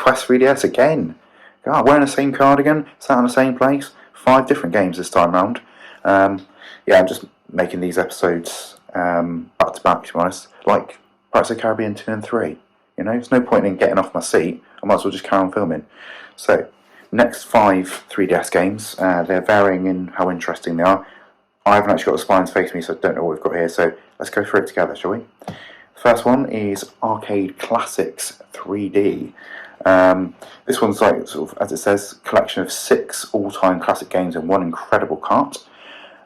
Quest 3DS again. God, wearing the same cardigan, sat in the same place. 5 different games this time round. Yeah, I'm just making these episodes back to back, to be honest. Like Pirates of the Caribbean 2 and 3. You know, there's no point in getting off my seat. I might as well just carry on filming. So, next 5 3DS games. They're varying in how interesting they are. I haven't actually got the spines facing me, so I don't know what we've got here. So, let's go through it together, shall we? The first one is Arcade Classics 3D. This one's like, sort of, as it says, collection of 6 all-time classic games in one incredible cart.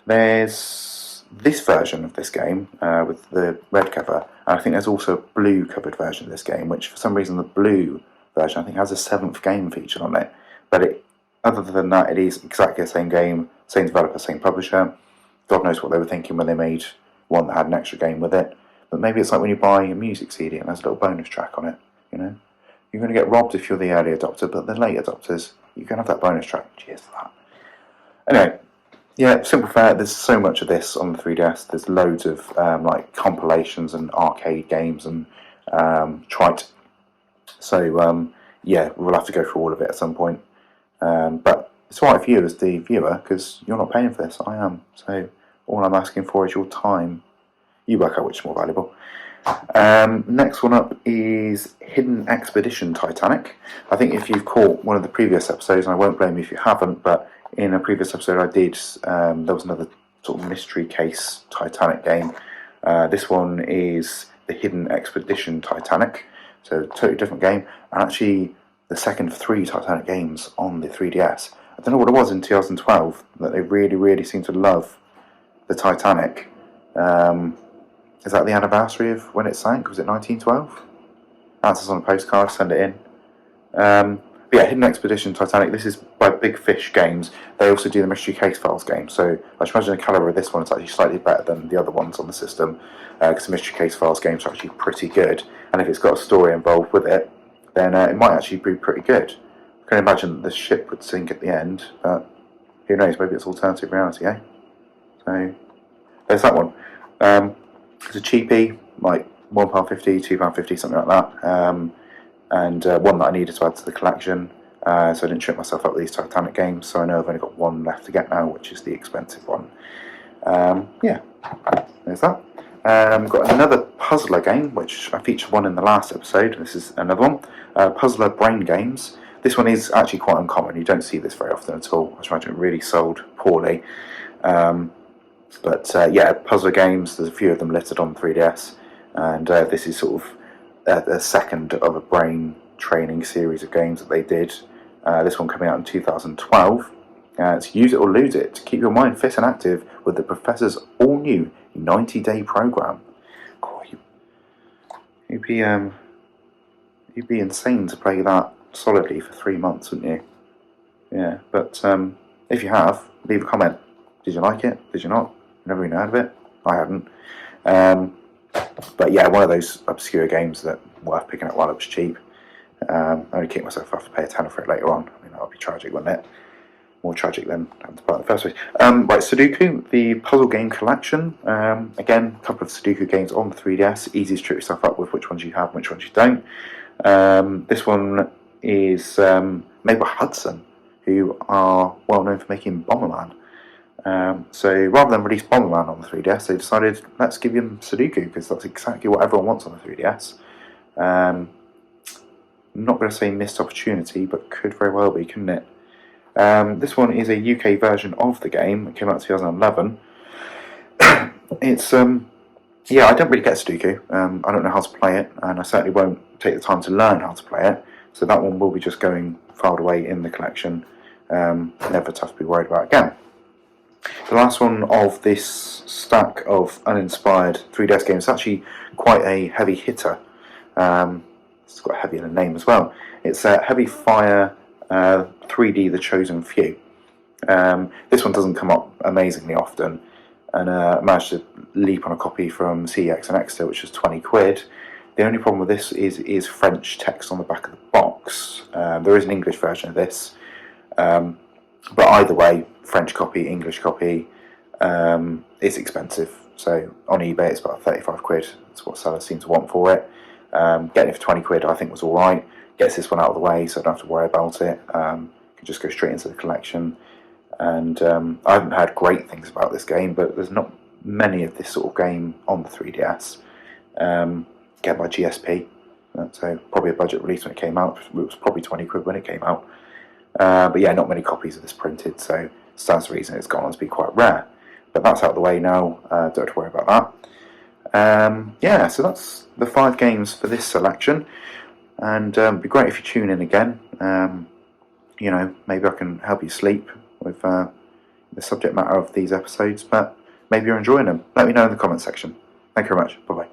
There's this version of this game with the red cover, and I think there's also a blue covered version of this game, which for some reason the blue version I think has a 7th game featured on it. But other than that, it is exactly the same game, same developer, same publisher. God knows what they were thinking when they made one that had an extra game with it. But maybe it's like when you buy a music CD and there's a little bonus track on it, you know? You're going to get robbed if you're the early adopter, but the late adopters, you can have that bonus track. Cheers for that. Anyway, yeah, simple fair. There's so much of this on the 3DS. There's loads of like compilations and arcade games and trite. So yeah, we'll have to go through all of it at some point. But it's alright for you as the viewer because you're not paying for this. I am. So all I'm asking for is your time. You work out which is more valuable. Next one up is Hidden Expedition Titanic. I think if you've caught one of the previous episodes, and I won't blame you if you haven't, but in a previous episode I did, there was another sort of mystery case Titanic game. This one is the Hidden Expedition Titanic, so totally different game, and actually the second of 3 Titanic games on the 3DS. I don't know what it was in 2012 that they really seemed to love the Titanic. Is that the anniversary of when it sank? Was it 1912? Answers on a postcard, send it in. But yeah, Hidden Expedition Titanic, this is by Big Fish Games. They also do the Mystery Case Files game, so I should imagine the calibre of this one is actually slightly better than the other ones on the system, because the Mystery Case Files games are actually pretty good, and if it's got a story involved with it, then it might actually be pretty good. I can imagine that the ship would sink at the end, but who knows, maybe it's alternative reality, eh? So, there's that one. It's a cheapie, like £1.50, £2.50, something like that, and one that I needed to add to the collection, so I didn't trip myself up with these Titanic games, so I know I've only got one left to get now, which is the expensive one. Yeah, there's that. I've got another Puzzler game, which I featured one in the last episode. This is another one, Puzzler Brain Games. This one is actually quite uncommon, you don't see this very often at all. I imagine it really sold poorly. But yeah, Puzzler games, there's a few of them listed on 3DS, and this is sort of the second of a brain training series of games that they did. This one coming out in 2012. It's Use It or Lose It, to keep your mind fit and active with the Professor's all-new 90-day program. God, you'd be insane to play that solidly for 3 months, wouldn't you? Yeah, but if you have, leave a comment. Did you like it? Did you not? Never even heard of it. I hadn't. But yeah, one of those obscure games that worth picking up while it was cheap. I only kicked myself off to pay a tenner for it later on. I mean, that would be tragic, wouldn't it? More tragic than having to buy it in the first place. Right, Sudoku, the puzzle game collection. Again, a couple of Sudoku games on the 3DS. Easy to trip yourself up with which ones you have and which ones you don't. This one is made by Hudson, who are well known for making Bomberman. So rather than release Bomberman on the 3DS, they decided, let's give him Sudoku, because that's exactly what everyone wants on the 3DS. I'm not going to say missed opportunity, but could very well be, couldn't it? This one is a UK version of the game. It came out in 2011. It's, yeah, I don't really get Sudoku. I don't know how to play it, and I certainly won't take the time to learn how to play it. So that one will be just going filed away in the collection. Never to have to be worried about again. The last one of this stack of uninspired 3DS games is actually quite a heavy hitter. It's got heavy in the name as well. It's Heavy Fire 3D The Chosen Few. This one doesn't come up amazingly often, and I managed to leap on a copy from CEX and Exeter, which was 20 quid. The only problem with this is French text on the back of the box. There is an English version of this, but either way, French copy, English copy, it's expensive. So on eBay it's about 35 quid. That's what sellers seem to want for it. Getting it for 20 quid I think was alright. gets this one out of the way, so I don't have to worry about it. Can just go straight into the collection. And I haven't heard great things about this game, but there's not many of this sort of game on the 3DS. Get by GSP, so probably a budget release when it came out. It was probably 20 quid when it came out. But yeah, not many copies of this printed, so stands to reason it's gone on to be quite rare. But that's out of the way now, don't have to worry about that. Yeah, so that's the 5 games for this selection, and it'd be great if you tune in again. You know, maybe I can help you sleep with the subject matter of these episodes, but maybe you're enjoying them. Let me know in the comment section. Thank you very much. Bye bye.